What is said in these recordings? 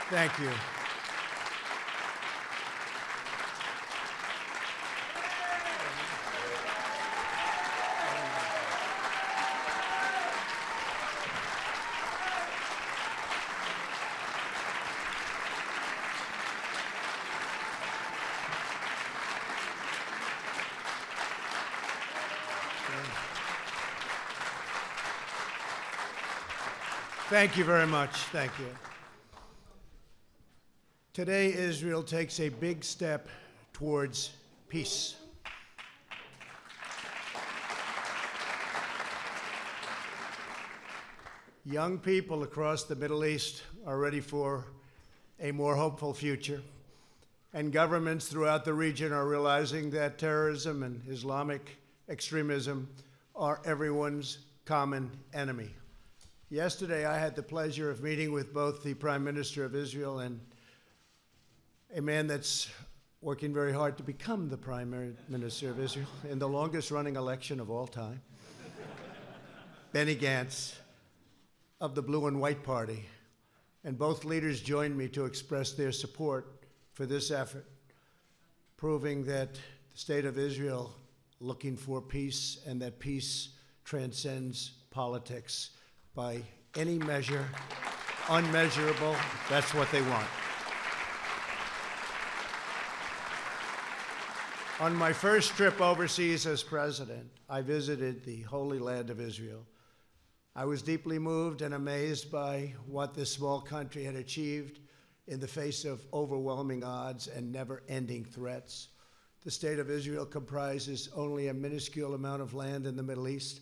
Thank you. Thank you very much. Thank you. Today, Israel takes a big step towards peace. Young people across the Middle East are ready for a more hopeful future, and governments throughout the region are realizing that terrorism and Islamic extremism are everyone's common enemy. Yesterday, I had the pleasure of meeting with both the Prime Minister of Israel and a man that's working very hard to become the Prime Minister of Israel in the longest-running election of all time, Benny Gantz of the Blue and White Party. And both leaders joined me to express their support for this effort, proving that the state of Israel looking for peace and that peace transcends politics. By any measure, unmeasurable, that's what they want. On my first trip overseas as president, I visited the Holy Land of Israel. I was deeply moved and amazed by what this small country had achieved in the face of overwhelming odds and never-ending threats. The state of Israel comprises only a minuscule amount of land in the Middle East,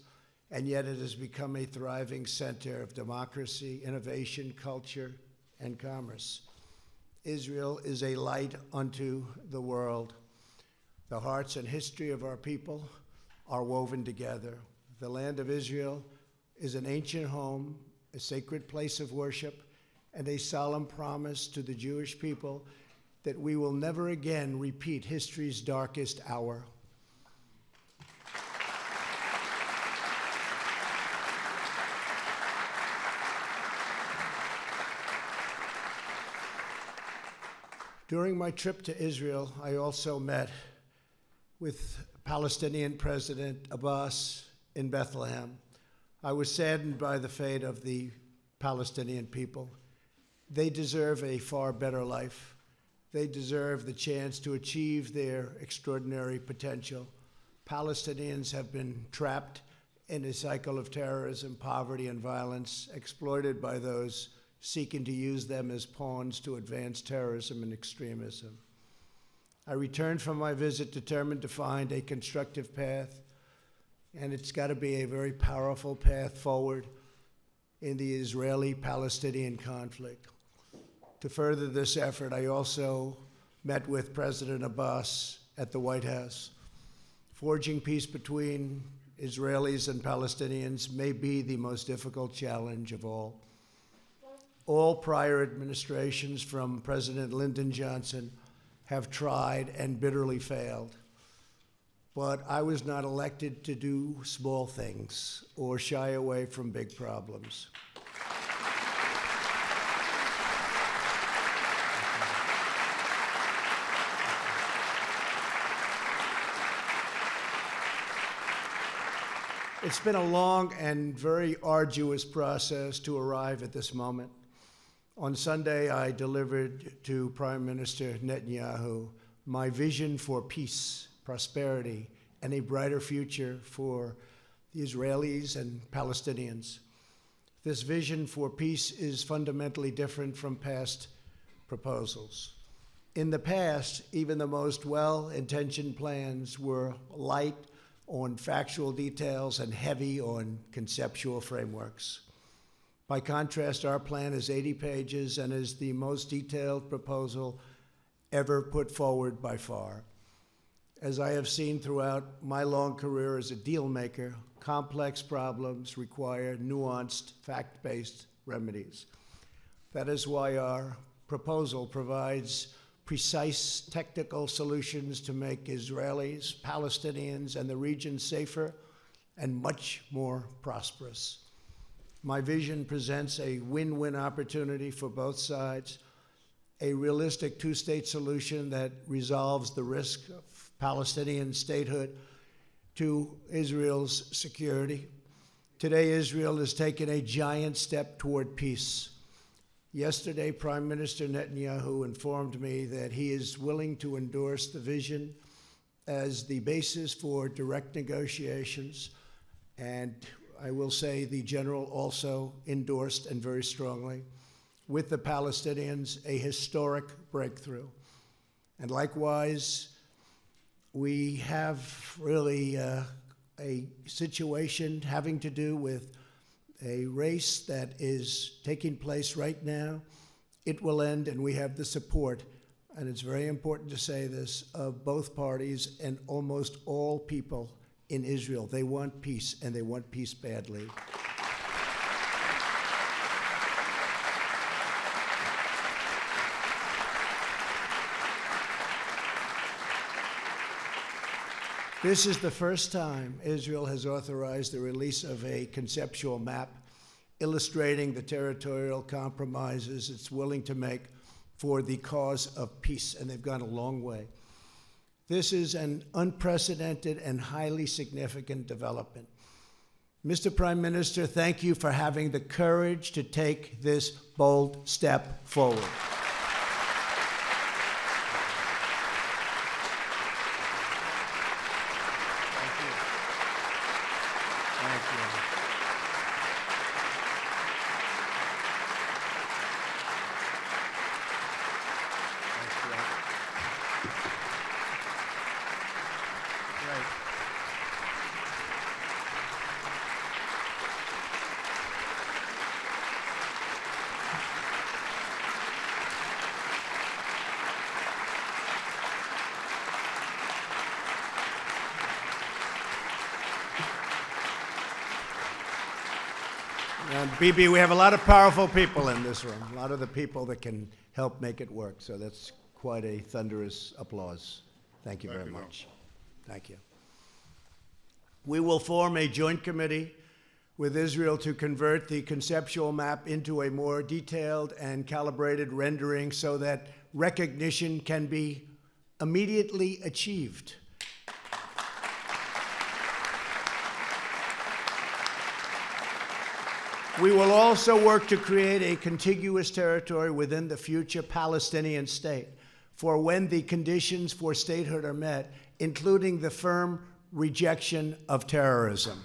and yet it has become a thriving center of democracy, innovation, culture, and commerce. Israel is a light unto the world. The hearts and history of our people are woven together. The land of Israel is an ancient home, a sacred place of worship, and a solemn promise to the Jewish people that we will never again repeat history's darkest hour. During my trip to Israel, I also met with Palestinian President Abbas in Bethlehem. I was saddened by the fate of the Palestinian people. They deserve a far better life. They deserve the chance to achieve their extraordinary potential. Palestinians have been trapped in a cycle of terrorism, poverty, and violence, exploited by those seeking to use them as pawns to advance terrorism and extremism. I returned from my visit determined to find a constructive path, and it's got to be a very powerful path forward in the Israeli-Palestinian conflict. To further this effort, I also met with President Abbas at the White House. Forging peace between Israelis and Palestinians may be the most difficult challenge of all. All prior administrations, from President Lyndon Johnson, have tried and bitterly failed. But I was not elected to do small things or shy away from big problems. It's been a long and very arduous process to arrive at this moment. On Sunday, I delivered to Prime Minister Netanyahu my vision for peace, prosperity, and a brighter future for the Israelis and Palestinians. This vision for peace is fundamentally different from past proposals. In the past, even the most well-intentioned plans were light on factual details and heavy on conceptual frameworks. By contrast, our plan is 80 pages and is the most detailed proposal ever put forward by far. As I have seen throughout my long career as a deal maker, complex problems require nuanced, fact-based remedies. That is why our proposal provides precise technical solutions to make Israelis, Palestinians, and the region safer and much more prosperous. My vision presents a win-win opportunity for both sides a realistic two-state solution that resolves the risk of Palestinian statehood to Israel's security. Today, Israel has taken a giant step toward peace. Yesterday, Prime Minister Netanyahu informed me that he is willing to endorse the vision as the basis for direct negotiations, and I will say the general also endorsed, and very strongly, with the Palestinians, a historic breakthrough. And likewise, we have really a situation having to do with a race that is taking place right now. It will end, and we have the support, and it's very important to say this, of both parties and almost all people in Israel. They want peace, and they want peace badly. This is the first time Israel has authorized the release of a conceptual map illustrating the territorial compromises it's willing to make for the cause of peace, and they've gone a long way. This is an unprecedented and highly significant development. Mr. Prime Minister, thank you for having the courage to take this bold step forward. And Bibi, we have a lot of powerful people in this room, a lot of the people that can help make it work. So that's quite a thunderous applause. Thank you very much. Thank you. We will form a joint committee with Israel to convert the conceptual map into a more detailed and calibrated rendering so that recognition can be immediately achieved. We will also work to create a contiguous territory within the future Palestinian state for when the conditions for statehood are met, including the firm rejection of terrorism.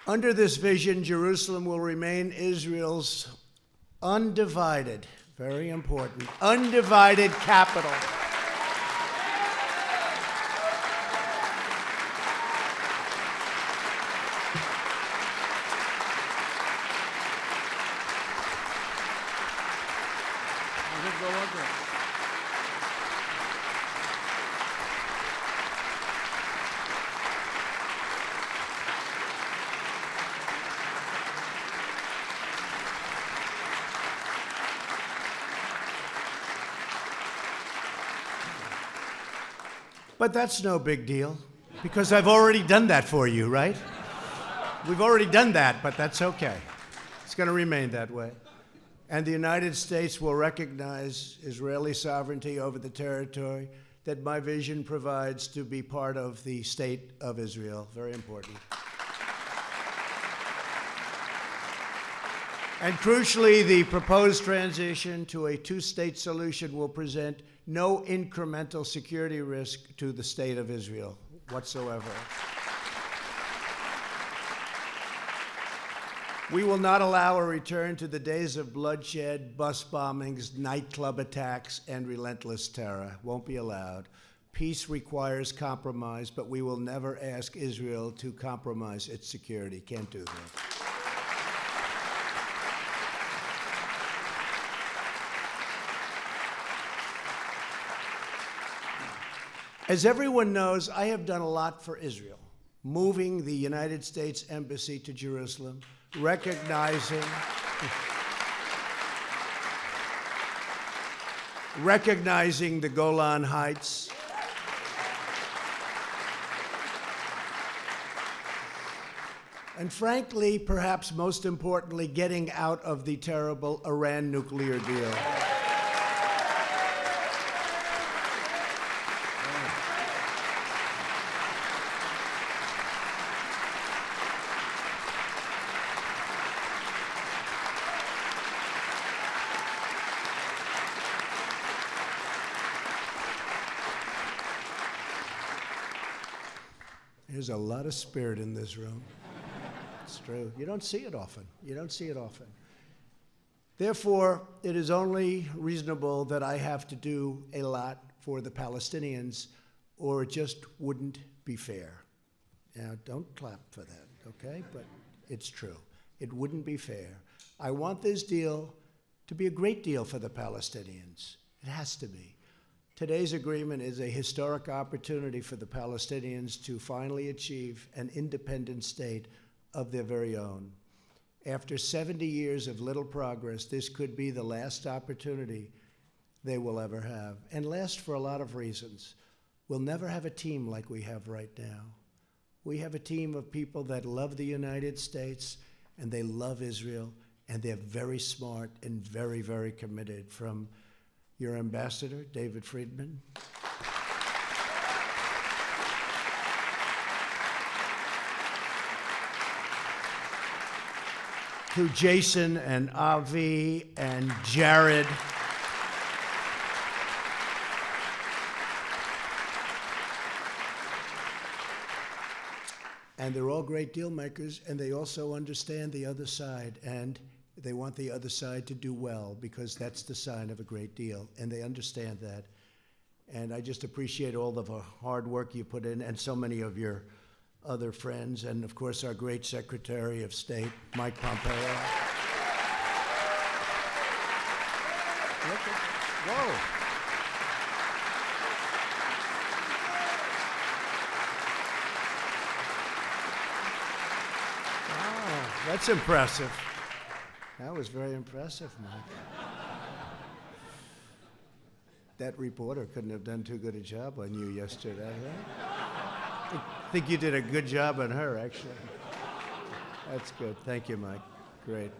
Under this vision, Jerusalem will remain Israel's undivided, very important, undivided capital. But that's no big deal, because I've already done that for you, right? We've already done that, but that's okay. It's going to remain that way. And the United States will recognize Israeli sovereignty over the territory that my vision provides to be part of the state of Israel. Very important. And crucially, the proposed transition to a two-state solution will present no incremental security risk to the state of Israel whatsoever. We will not allow a return to the days of bloodshed, bus bombings, nightclub attacks, and relentless terror. Won't be allowed. Peace requires compromise, but we will never ask Israel to compromise its security. Can't do that. As everyone knows, I have done a lot for Israel, moving the United States Embassy to Jerusalem, recognizing the Golan Heights, And frankly, perhaps most importantly, getting out of the terrible Iran nuclear deal. There's a lot of spirit in this room. It's true. You don't see it often. You don't see it often. Therefore, it is only reasonable that I have to do a lot for the Palestinians, or it just wouldn't be fair. Now, don't clap for that, okay? But it's true. It wouldn't be fair. I want this deal to be a great deal for the Palestinians. It has to be. Today's agreement is a historic opportunity for the Palestinians to finally achieve an independent state of their very own. After 70 years of little progress, this could be the last opportunity they will ever have, and last for a lot of reasons. We'll never have a team like we have right now. We have a team of people that love the United States, and they love Israel, and they're very smart and very, very committed, from your ambassador, David Friedman, to Jason and Avi and Jared, and they're all great deal makers, and they also understand the other side, and they want the other side to do well, because that's the sign of a great deal, and they understand that. And I just appreciate all of the hard work you put in, and so many of your other friends, and of course our great Secretary of State, Mike Pompeo. Whoa. Wow, that's impressive. That was very impressive, Mike. That reporter couldn't have done too good a job on you yesterday, right? I think you did a good job on her, actually. That's good. Thank you, Mike. Great.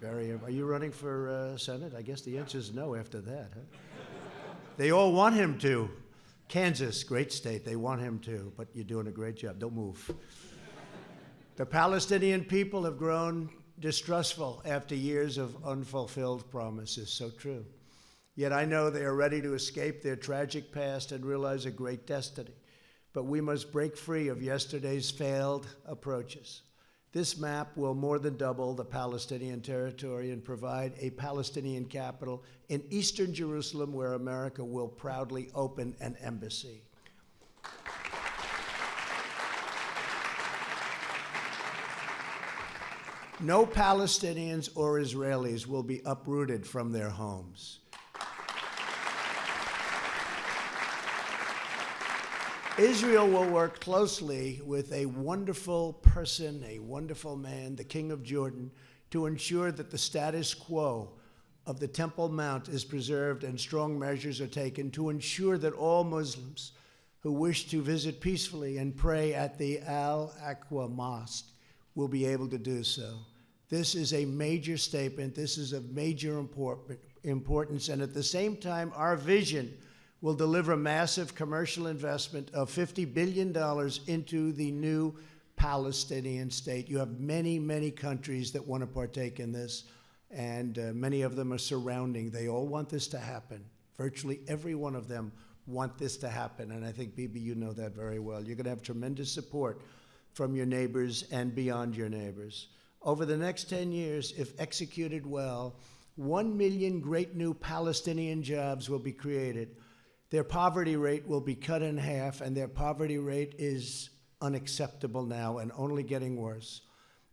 Are you running for Senate? I guess the answer is no after that, huh? They all want him to. Kansas, great state, they want him to, but you're doing a great job. Don't move. The Palestinian people have grown distrustful after years of unfulfilled promises. So true. Yet I know they are ready to escape their tragic past and realize a great destiny. But we must break free of yesterday's failed approaches. This map will more than double the Palestinian territory and provide a Palestinian capital in eastern Jerusalem, where America will proudly open an embassy. No Palestinians or Israelis will be uprooted from their homes. Israel will work closely with a wonderful person, a wonderful man, the King of Jordan, to ensure that the status quo of the Temple Mount is preserved and strong measures are taken to ensure that all Muslims who wish to visit peacefully and pray at the Al-Aqsa Mosque will be able to do so. This is a major statement. This is of major importance. And at the same time, our vision will deliver massive commercial investment of $50 billion into the new Palestinian state. You have many, many countries that want to partake in this, and many of them are surrounding. They all want this to happen. Virtually every one of them want this to happen, and I think, Bibi, you know that very well. You're going to have tremendous support from your neighbors and beyond your neighbors. Over the next 10 years, if executed well, 1 million great new Palestinian jobs will be created. Their poverty rate will be cut in half, and their poverty rate is unacceptable now and only getting worse.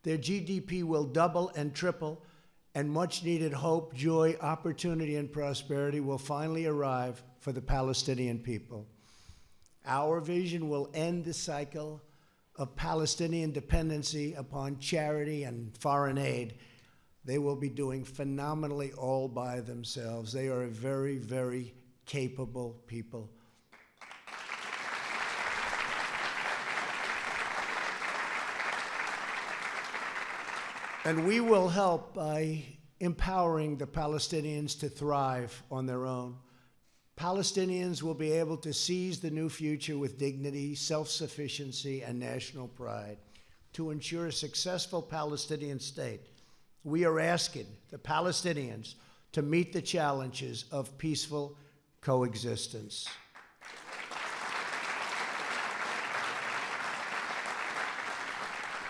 Their GDP will double and triple, and much-needed hope, joy, opportunity, and prosperity will finally arrive for the Palestinian people. Our vision will end the cycle of Palestinian dependency upon charity and foreign aid. They will be doing phenomenally all by themselves. They are a very, very capable people. And we will help by empowering the Palestinians to thrive on their own. Palestinians will be able to seize the new future with dignity, self-sufficiency, and national pride. To ensure a successful Palestinian state, we are asking the Palestinians to meet the challenges of peaceful coexistence.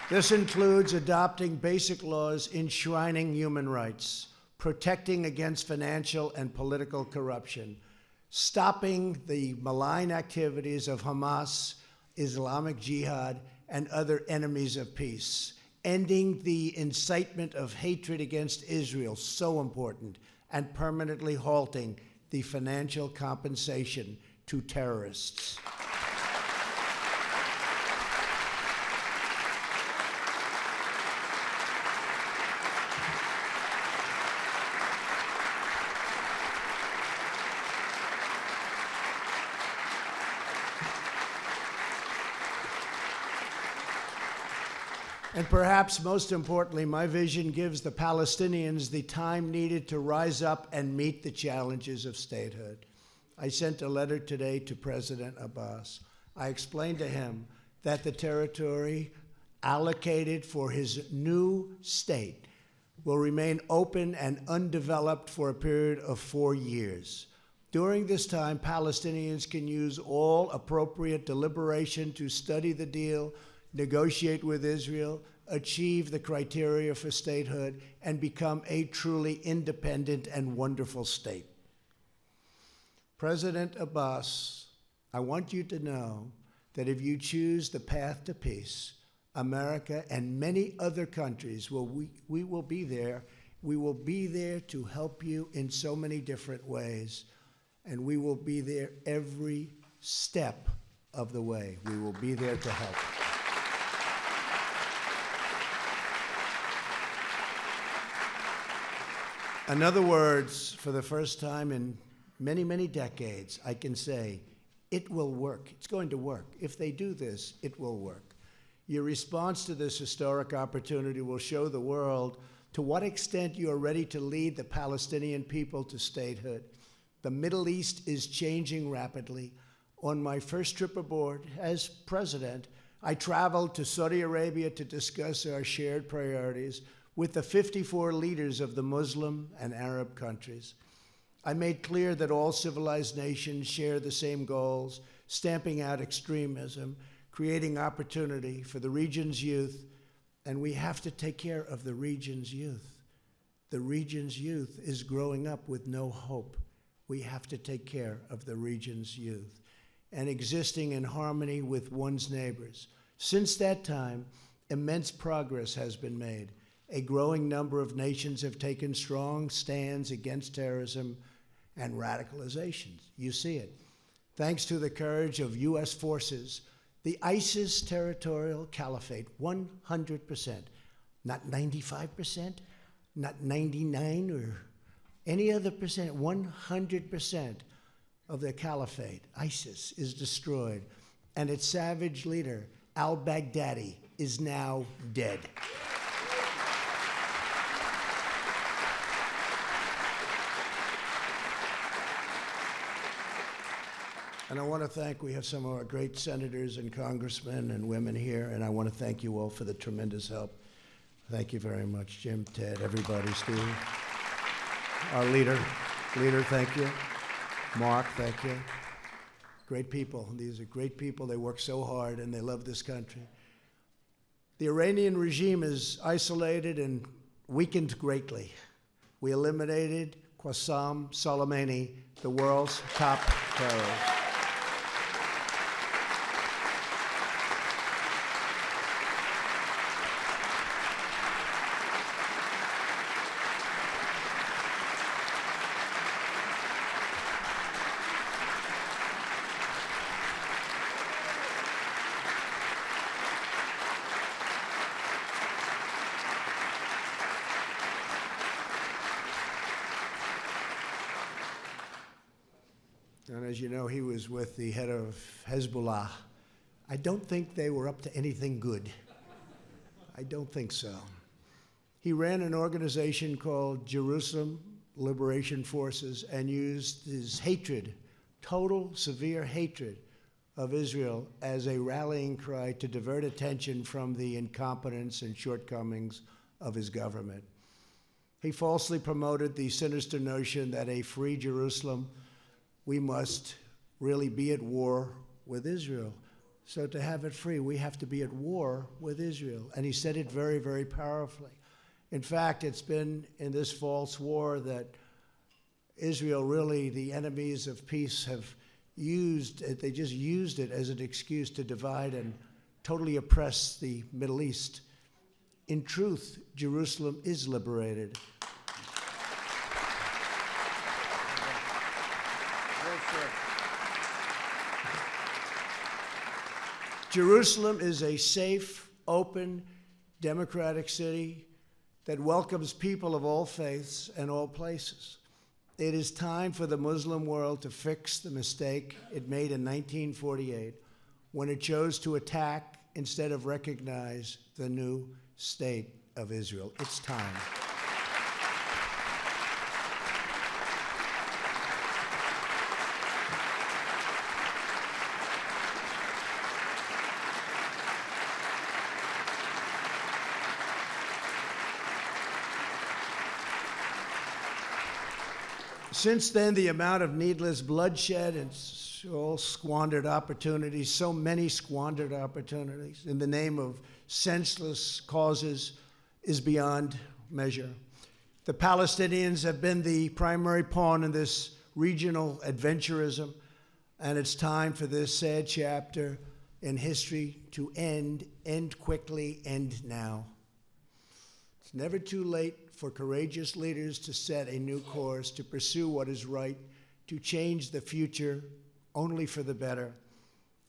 This includes adopting basic laws enshrining human rights, protecting against financial and political corruption, stopping the malign activities of Hamas, Islamic Jihad, and other enemies of peace, ending the incitement of hatred against Israel, so important, and permanently halting the financial compensation to terrorists. And perhaps most importantly, my vision gives the Palestinians the time needed to rise up and meet the challenges of statehood. I sent a letter today to President Abbas. I explained to him that the territory allocated for his new state will remain open and undeveloped for a period of 4 years. During this time, Palestinians can use all appropriate deliberation to study the deal, negotiate with Israel, achieve the criteria for statehood, and become a truly independent and wonderful state. President Abbas, I want you to know that if you choose the path to peace, America and many other countries, we will be there. We will be there to help you in so many different ways, and we will be there every step of the way. We will be there to help. In other words, for the first time in many, many decades, I can say, it will work. It's going to work. If they do this, it will work. Your response to this historic opportunity will show the world to what extent you are ready to lead the Palestinian people to statehood. The Middle East is changing rapidly. On my first trip aboard as president, I traveled to Saudi Arabia to discuss our shared priorities with the 54 leaders of the Muslim and Arab countries. I made clear that all civilized nations share the same goals, stamping out extremism, creating opportunity for the region's youth, and we have to take care of the region's youth. The region's youth is growing up with no hope. We have to take care of the region's youth and existing in harmony with one's neighbors. Since that time, immense progress has been made. A growing number of nations have taken strong stands against terrorism and radicalization. You see it. Thanks to the courage of U.S. forces, the ISIS territorial caliphate, 100%, not 95%, not 99 or any other percent, 100% of the caliphate, ISIS, is destroyed, and its savage leader, al-Baghdadi, is now dead. And I want to thank, we have some of our great senators and congressmen and women here, and I want to thank you all for the tremendous help. Thank you very much, Jim, Ted, everybody, Steve. Our leader, thank you. Mark, thank you. Great people. These are great people. They work so hard, and they love this country. The Iranian regime is isolated and weakened greatly. We eliminated Qasem Soleimani, the world's top terrorist. And as you know, he was with the head of Hezbollah. I don't think they were up to anything good. I don't think so. He ran an organization called Jerusalem Liberation Forces and used his hatred, total, severe hatred of Israel as a rallying cry to divert attention from the incompetence and shortcomings of his government. He falsely promoted the sinister notion that a free Jerusalem, we must really be at war with Israel. So to have it free, we have to be at war with Israel. And he said it very, very powerfully. In fact, it's been in this false war that Israel, really, the enemies of peace, have used it. They just used it as an excuse to divide and totally oppress the Middle East. In truth, Jerusalem is liberated. Jerusalem is a safe, open, democratic city that welcomes people of all faiths and all places. It is time for the Muslim world to fix the mistake it made in 1948 when it chose to attack instead of recognize the new state of Israel. It's time. Since then, the amount of needless bloodshed and all squandered opportunities, so many squandered opportunities in the name of senseless causes, is beyond measure. The Palestinians have been the primary pawn in this regional adventurism, and it's time for this sad chapter in history to end quickly, end now. It's never too late for courageous leaders to set a new course, to pursue what is right, to change the future only for the better.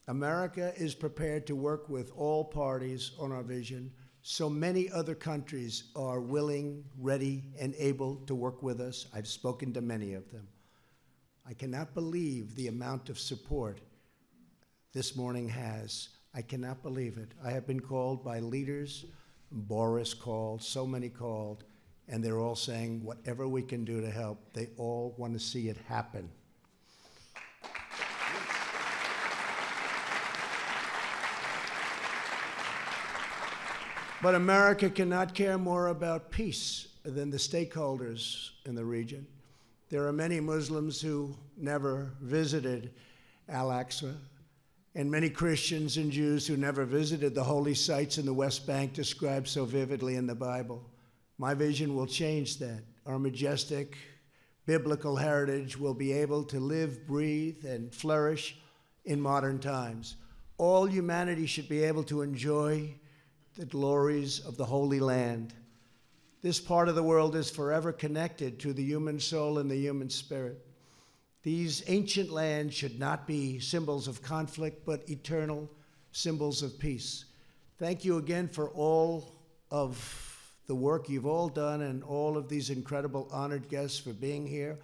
America is prepared to work with all parties on our vision. So many other countries are willing, ready, and able to work with us. I've spoken to many of them. I cannot believe the amount of support this morning has. I cannot believe it. I have been called by leaders, Boris called, so many called, and they're all saying, whatever we can do to help, they all want to see it happen. But America cannot care more about peace than the stakeholders in the region. There are many Muslims who never visited Al-Aqsa, and many Christians and Jews who never visited the holy sites in the West Bank described so vividly in the Bible. My vision will change that. Our majestic biblical heritage will be able to live, breathe, and flourish in modern times. All humanity should be able to enjoy the glories of the Holy Land. This part of the world is forever connected to the human soul and the human spirit. These ancient lands should not be symbols of conflict, but eternal symbols of peace. Thank you again for all of the work you've all done and all of these incredible honored guests for being here.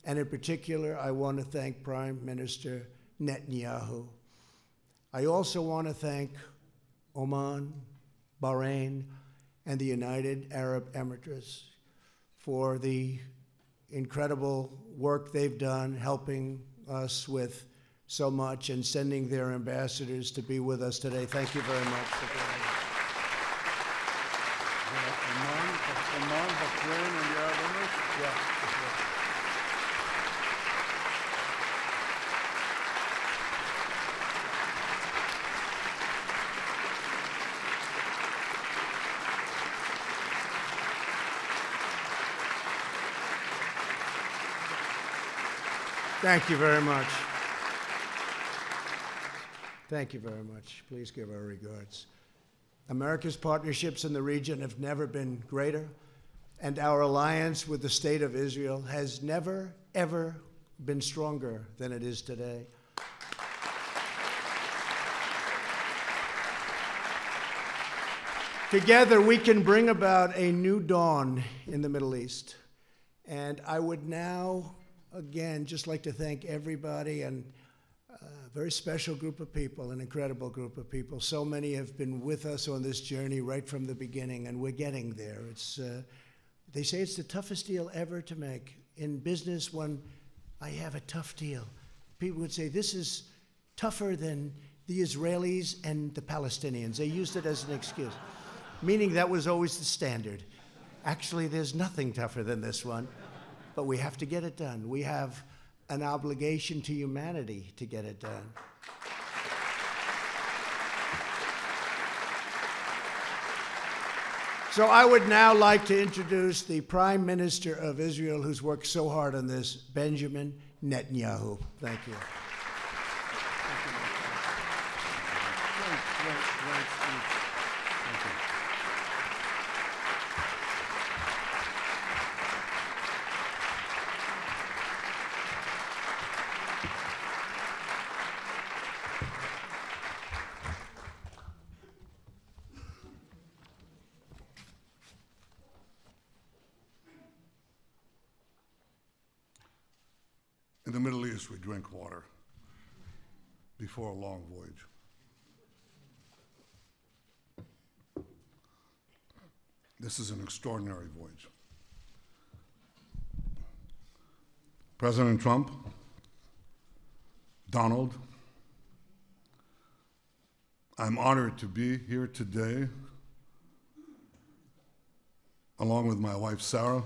And in particular, I want to thank Prime Minister Netanyahu. I also want to thank Oman, Bahrain, and the United Arab Emirates for the incredible work they've done, helping us with so much and sending their ambassadors to be with us today. Thank you very much for being here. Oman, Bahrain, and the Arab Emirates? Yeah. Thank you very much. Thank you very much. Please give our regards. America's partnerships in the region have never been greater, and our alliance with the State of Israel has never, ever been stronger than it is today. Together, we can bring about a new dawn in the Middle East. And I would now, again, just like to thank everybody and A very special group of people, an incredible group of people. So many have been with us on this journey right from the beginning, and we're getting there. They say it's the toughest deal ever to make. In business, when I have a tough deal, people would say, this is tougher than the Israelis and the Palestinians. They used it as an excuse, meaning that was always the standard. Actually, there's nothing tougher than this one, but we have to get it done. We have an obligation to humanity to get it done. So I would now like to introduce the Prime Minister of Israel, who's worked so hard on this, Benjamin Netanyahu. Thank you. Great speech. Thank you. In the Middle East, we drink water before a long voyage. This is an extraordinary voyage. President Trump, Donald, I'm honored to be here today, along with my wife, Sarah,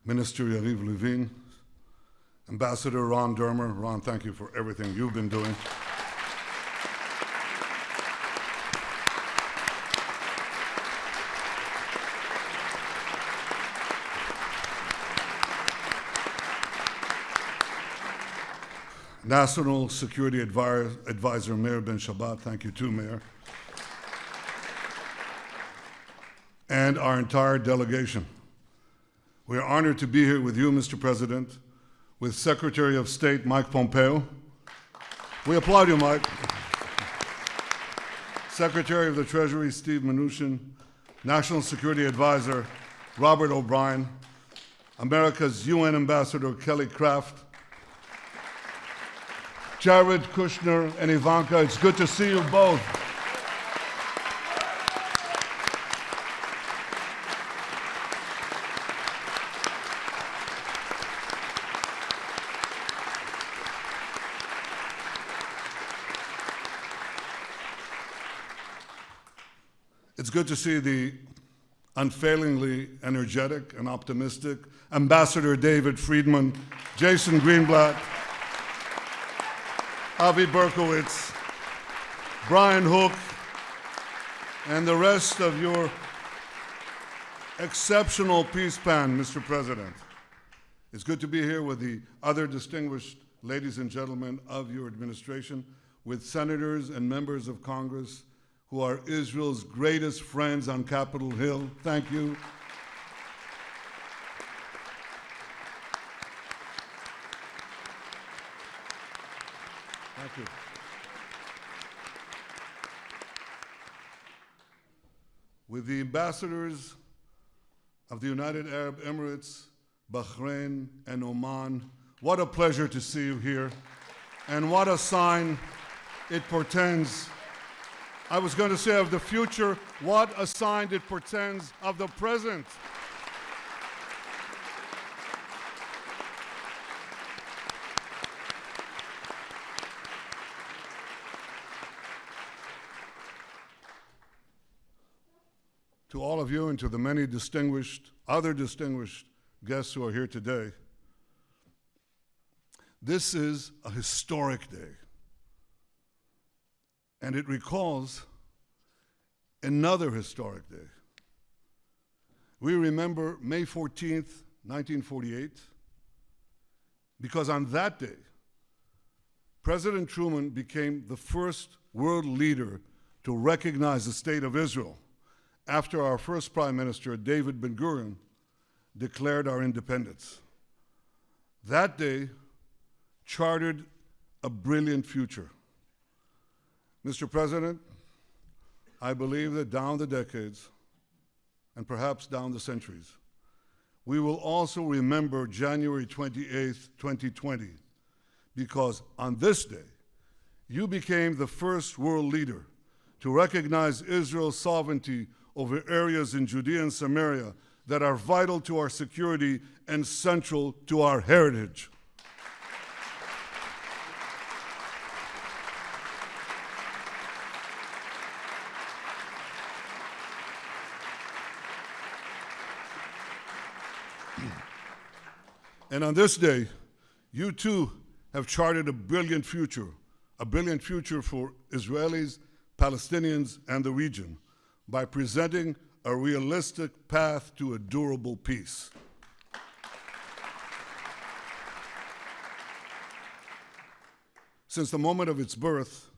Minister Yariv Levin, Ambassador Ron Dermer. Ron, thank you for everything you've been doing. National Security Advisor Meir Ben Shabbat, thank you too, Mayor. And our entire delegation. We are honored to be here with you, Mr. President, with Secretary of State Mike Pompeo. We applaud you, Mike. Secretary of the Treasury Steve Mnuchin, National Security Advisor Robert O'Brien, America's UN Ambassador Kelly Craft, Jared Kushner and Ivanka, it's good to see you both. It's good to see the unfailingly energetic and optimistic Ambassador David Friedman, Jason Greenblatt, Avi Berkowitz, Brian Hook, and the rest of your exceptional peace band, Mr. President. It's good to be here with the other distinguished ladies and gentlemen of your administration, with senators and members of Congress who are Israel's greatest friends on Capitol Hill. Thank you. Thank you. With the ambassadors of the United Arab Emirates, Bahrain, and Oman, what a pleasure to see you here, and what a sign it portends. I was going to say of the future, what a sign it portends of the present. To all of you and to the many other distinguished guests who are here today, this is a historic day. And it recalls another historic day. We remember May 14th, 1948, because on that day, President Truman became the first world leader to recognize the state of Israel after our first Prime Minister, David Ben-Gurion, declared our independence. That day chartered a brilliant future. Mr. President, I believe that down the decades, and perhaps down the centuries, we will also remember January 28th, 2020, because on this day, you became the first world leader to recognize Israel's sovereignty over areas in Judea and Samaria that are vital to our security and central to our heritage. And on this day, you too have charted a brilliant future for Israelis, Palestinians, and the region by presenting a realistic path to a durable peace. Since the moment of its birth,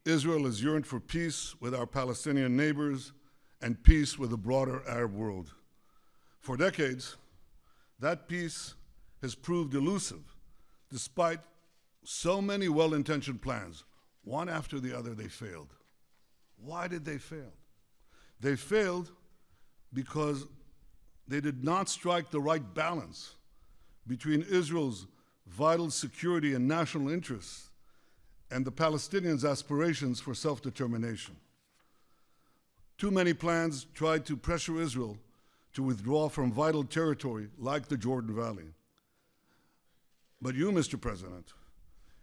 Israel has yearned for peace with our Palestinian neighbors and peace with the broader Arab world. For decades, that peace has proved elusive, despite so many well-intentioned plans. One after the other, they failed. Why did they fail? They failed because they did not strike the right balance between Israel's vital security and national interests and the Palestinians' aspirations for self-determination. Too many plans tried to pressure Israel to withdraw from vital territory like the Jordan Valley. But you, Mr. President,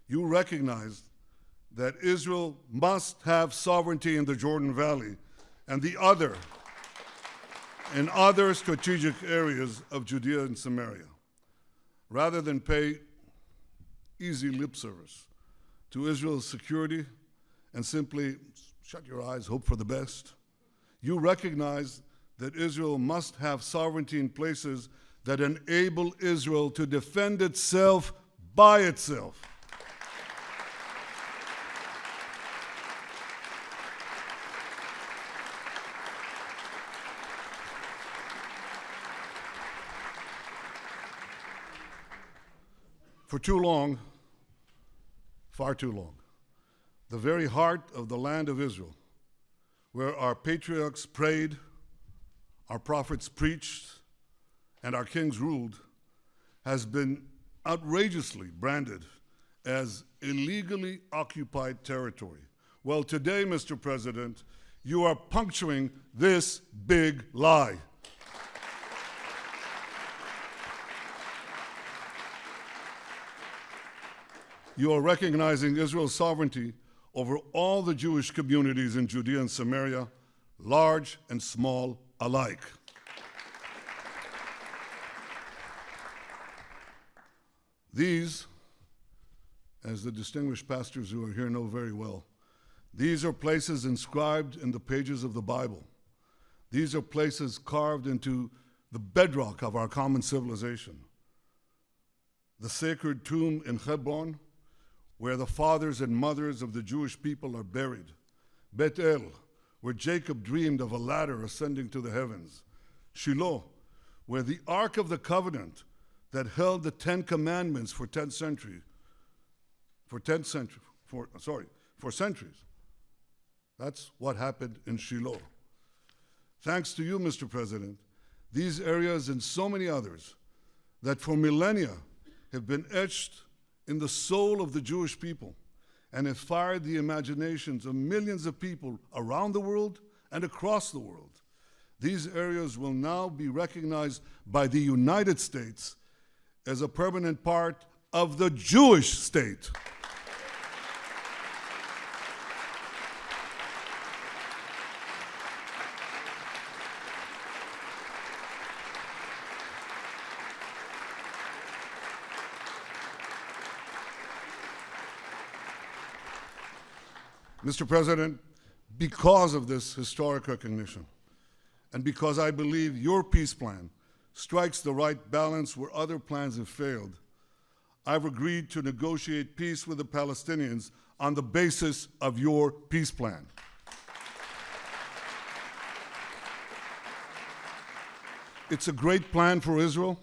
you recognized that Israel must have sovereignty in the Jordan Valley and in other strategic areas of Judea and Samaria, rather than pay easy lip service to Israel's security and simply shut your eyes, hope for the best. You recognize that Israel must have sovereignty in places that enable Israel to defend itself by itself. For too long, far too long, the very heart of the land of Israel, where our patriarchs prayed, our prophets preached, and our kings ruled, has been outrageously branded as illegally occupied territory. Well, today, Mr. President, you are puncturing this big lie. You are recognizing Israel's sovereignty over all the Jewish communities in Judea and Samaria, large and small alike. These, as the distinguished pastors who are here know very well, these are places inscribed in the pages of the Bible. These are places carved into the bedrock of our common civilization. The sacred tomb in Hebron, where the fathers and mothers of the Jewish people are buried. Bet El, where Jacob dreamed of a ladder ascending to the heavens. Shiloh, where the Ark of the Covenant that held the 10 Commandments for centuries. That's what happened in Shiloh. Thanks to you, Mr. President, these areas and so many others that for millennia have been etched in the soul of the Jewish people and have fired the imaginations of millions of people around the world and across the world. These areas will now be recognized by the United States as a permanent part of the Jewish state. Mr. President, because of this historic recognition, and because I believe your peace plan strikes the right balance where other plans have failed, I've agreed to negotiate peace with the Palestinians on the basis of your peace plan. It's a great plan for Israel.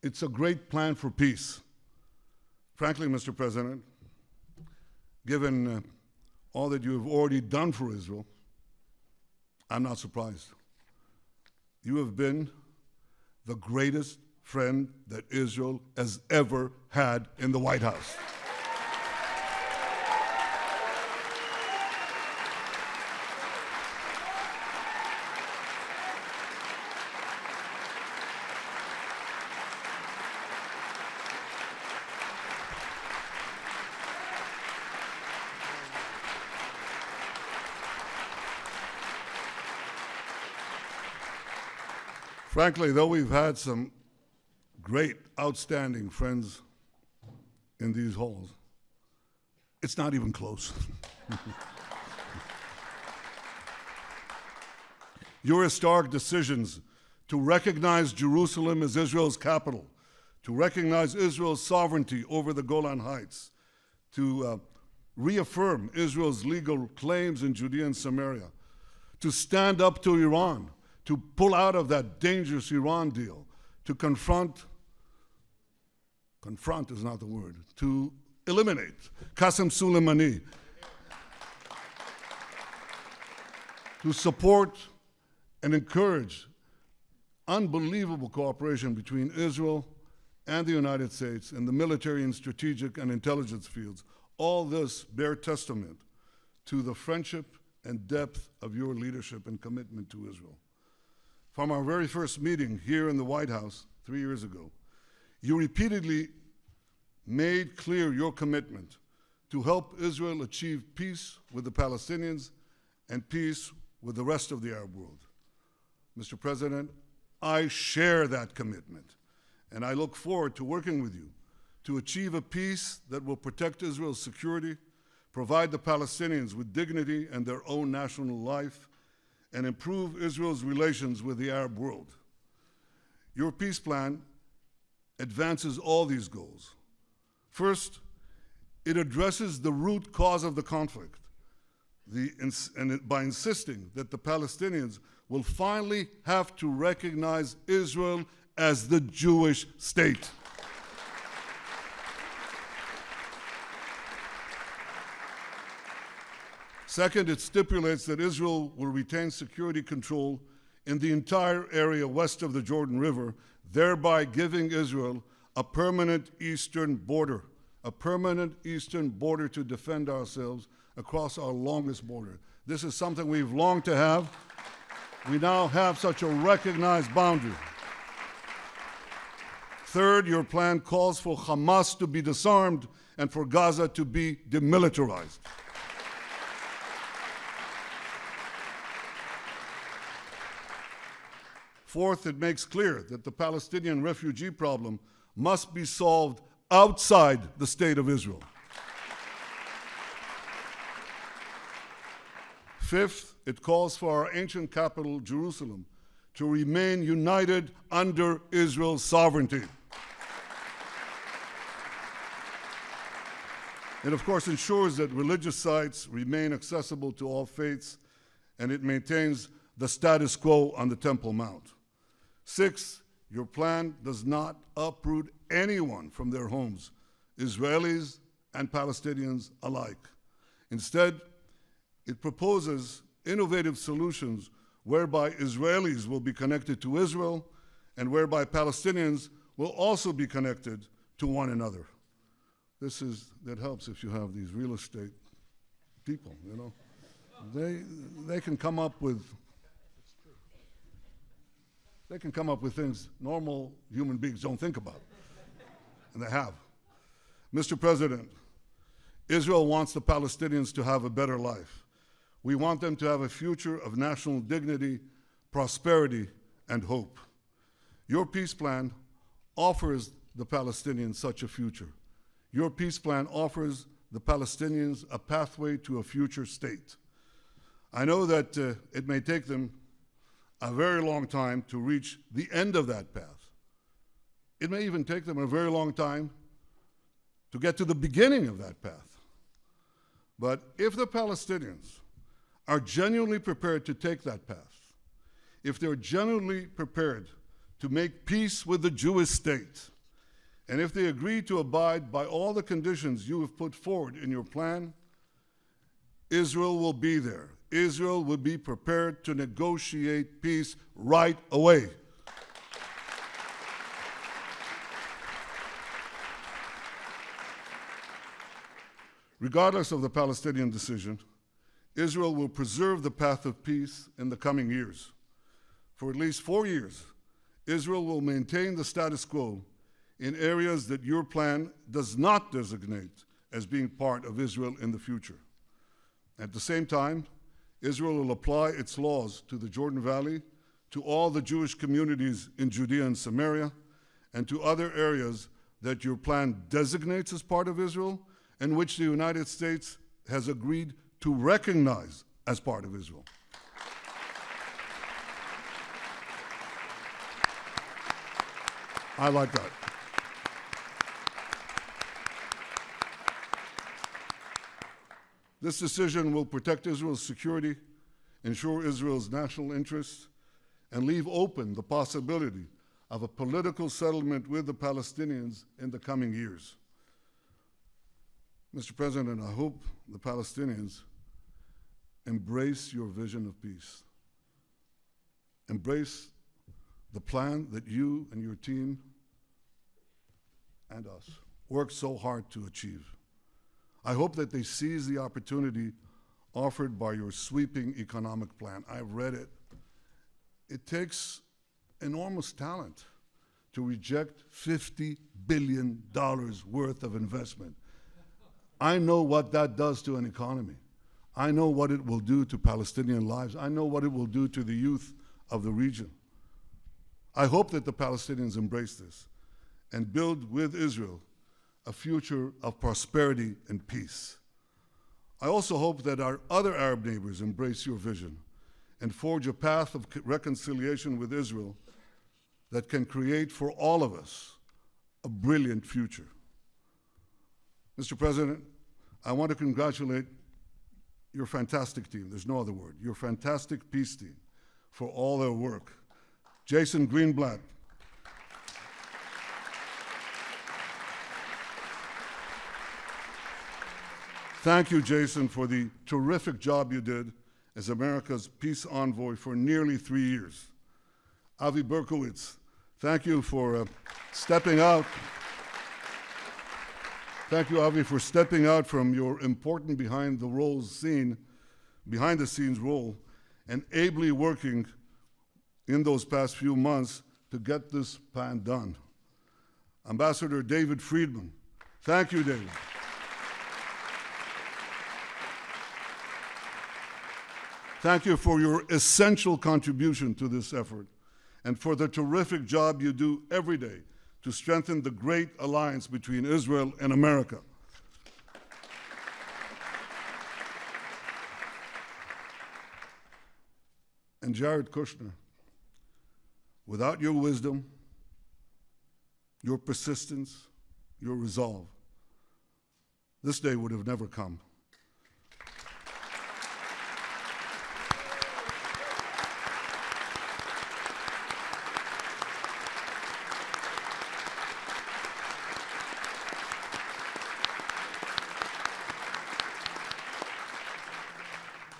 It's a great plan for peace. Frankly, Mr. President, given all that you have already done for Israel, I'm not surprised. You have been the greatest friend that Israel has ever had in the White House. Frankly, though we've had some great, outstanding friends in these halls, it's not even close. Your historic decisions to recognize Jerusalem as Israel's capital, to recognize Israel's sovereignty over the Golan Heights, to reaffirm Israel's legal claims in Judea and Samaria, to stand up to Iran, to pull out of that dangerous Iran deal, to confront is not the word, to eliminate Qasem Soleimani, to support and encourage unbelievable cooperation between Israel and the United States in the military and strategic and intelligence fields. All this bear testament to the friendship and depth of your leadership and commitment to Israel. From our very first meeting here in the White House 3 years ago, you repeatedly made clear your commitment to help Israel achieve peace with the Palestinians and peace with the rest of the Arab world. Mr. President, I share that commitment, and I look forward to working with you to achieve a peace that will protect Israel's security, provide the Palestinians with dignity and their own national life, and improve Israel's relations with the Arab world. Your peace plan advances all these goals. First, it addresses the root cause of the conflict, by insisting that the Palestinians will finally have to recognize Israel as the Jewish state. Second, it stipulates that Israel will retain security control in the entire area west of the Jordan River, thereby giving Israel a permanent eastern border to defend ourselves across our longest border. This is something we've longed to have. We now have such a recognized boundary. Third, your plan calls for Hamas to be disarmed and for Gaza to be demilitarized. Fourth, it makes clear that the Palestinian refugee problem must be solved outside the state of Israel. Fifth, it calls for our ancient capital, Jerusalem, to remain united under Israel's sovereignty. It, of course, ensures that religious sites remain accessible to all faiths, and it maintains the status quo on the Temple Mount. Sixth, your plan does not uproot anyone from their homes, Israelis and Palestinians alike. Instead, it proposes innovative solutions whereby Israelis will be connected to Israel and whereby Palestinians will also be connected to one another. That helps if you have these real estate people, you know. They can come up with things normal human beings don't think about, and they have. Mr. President, Israel wants the Palestinians to have a better life. We want them to have a future of national dignity, prosperity, and hope. Your peace plan offers the Palestinians such a future. Your peace plan offers the Palestinians a pathway to a future state. I know that it may take them a very long time to reach the end of that path. It may even take them a very long time to get to the beginning of that path. But if the Palestinians are genuinely prepared to take that path, if they're genuinely prepared to make peace with the Jewish state, and if they agree to abide by all the conditions you have put forward in your plan, Israel will be there. Israel will be prepared to negotiate peace right away. Regardless of the Palestinian decision, Israel will preserve the path of peace in the coming years. For at least 4 years, Israel will maintain the status quo in areas that your plan does not designate as being part of Israel in the future. At the same time, Israel will apply its laws to the Jordan Valley, to all the Jewish communities in Judea and Samaria, and to other areas that your plan designates as part of Israel, and which the United States has agreed to recognize as part of Israel. I like that. This decision will protect Israel's security, ensure Israel's national interests, and leave open the possibility of a political settlement with the Palestinians in the coming years. Mr. President, I hope the Palestinians embrace your vision of peace. Embrace the plan that you and your team and us worked so hard to achieve. I hope that they seize the opportunity offered by your sweeping economic plan. I've read it. It takes enormous talent to reject $50 billion worth of investment. I know what that does to an economy. I know what it will do to Palestinian lives. I know what it will do to the youth of the region. I hope that the Palestinians embrace this and build with Israel a future of prosperity and peace. I also hope that our other Arab neighbors embrace your vision and forge a path of reconciliation with Israel that can create for all of us a brilliant future. Mr. President, I want to congratulate your fantastic team, there's no other word, your fantastic peace team for all their work. Jason Greenblatt, thank you, Jason, for the terrific job you did as America's peace envoy for nearly 3 years. Avi Berkowitz, thank you for stepping out. Thank you, Avi, for stepping out from your important behind the scenes role and ably working in those past few months to get this plan done. Ambassador David Friedman, thank you, David. Thank you for your essential contribution to this effort and for the terrific job you do every day to strengthen the great alliance between Israel and America. And Jared Kushner, without your wisdom, your persistence, your resolve, this day would have never come.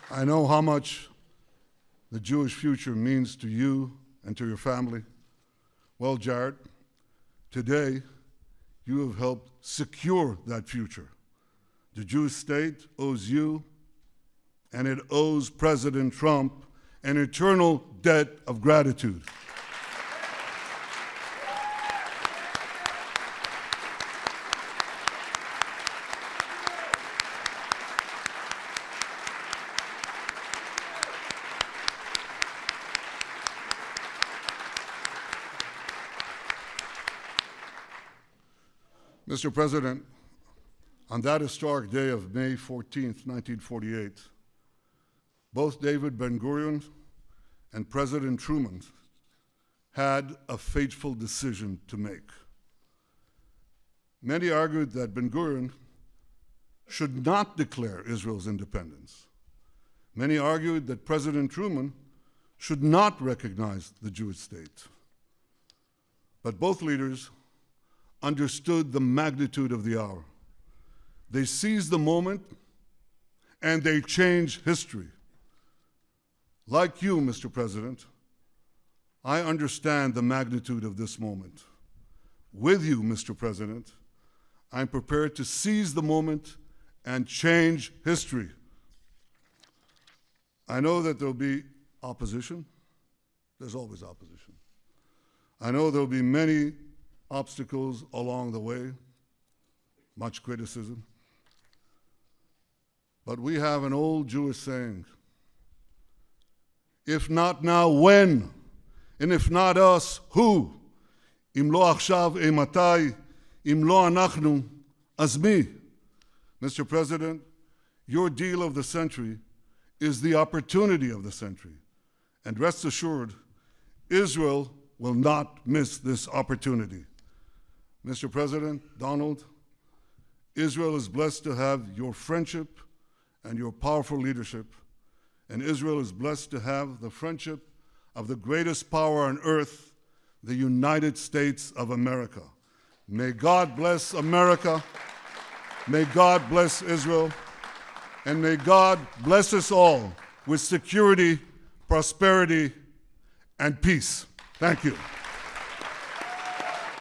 I know how much the Jewish future means to you and to your family. Well, Jared, today you have helped secure that future. The Jewish state owes you, and it owes President Trump, an eternal debt of gratitude. Mr. President, on that historic day of May 14th, 1948, both David Ben-Gurion and President Truman had a fateful decision to make. Many argued that Ben-Gurion should not declare Israel's independence. Many argued that President Truman should not recognize the Jewish state. But both leaders understood the magnitude of the hour. They seized the moment and they changed history. Like you, Mr. President, I understand the magnitude of this moment. With you, Mr. President, I'm prepared to seize the moment and change history. I know that there'll be opposition. There's always opposition. I know there'll be many obstacles along the way, much criticism. But we have an old Jewish saying, if not now, when? And if not us, who? Im lo achshav, matai? Im lo anachnu, az mi? Mr. President, your deal of the century is the opportunity of the century. And rest assured, Israel will not miss this opportunity. Mr. President, Donald, Israel is blessed to have your friendship and your powerful leadership, and Israel is blessed to have the friendship of the greatest power on earth, the United States of America. May God bless America, may God bless Israel, and may God bless us all with security, prosperity, and peace. Thank you.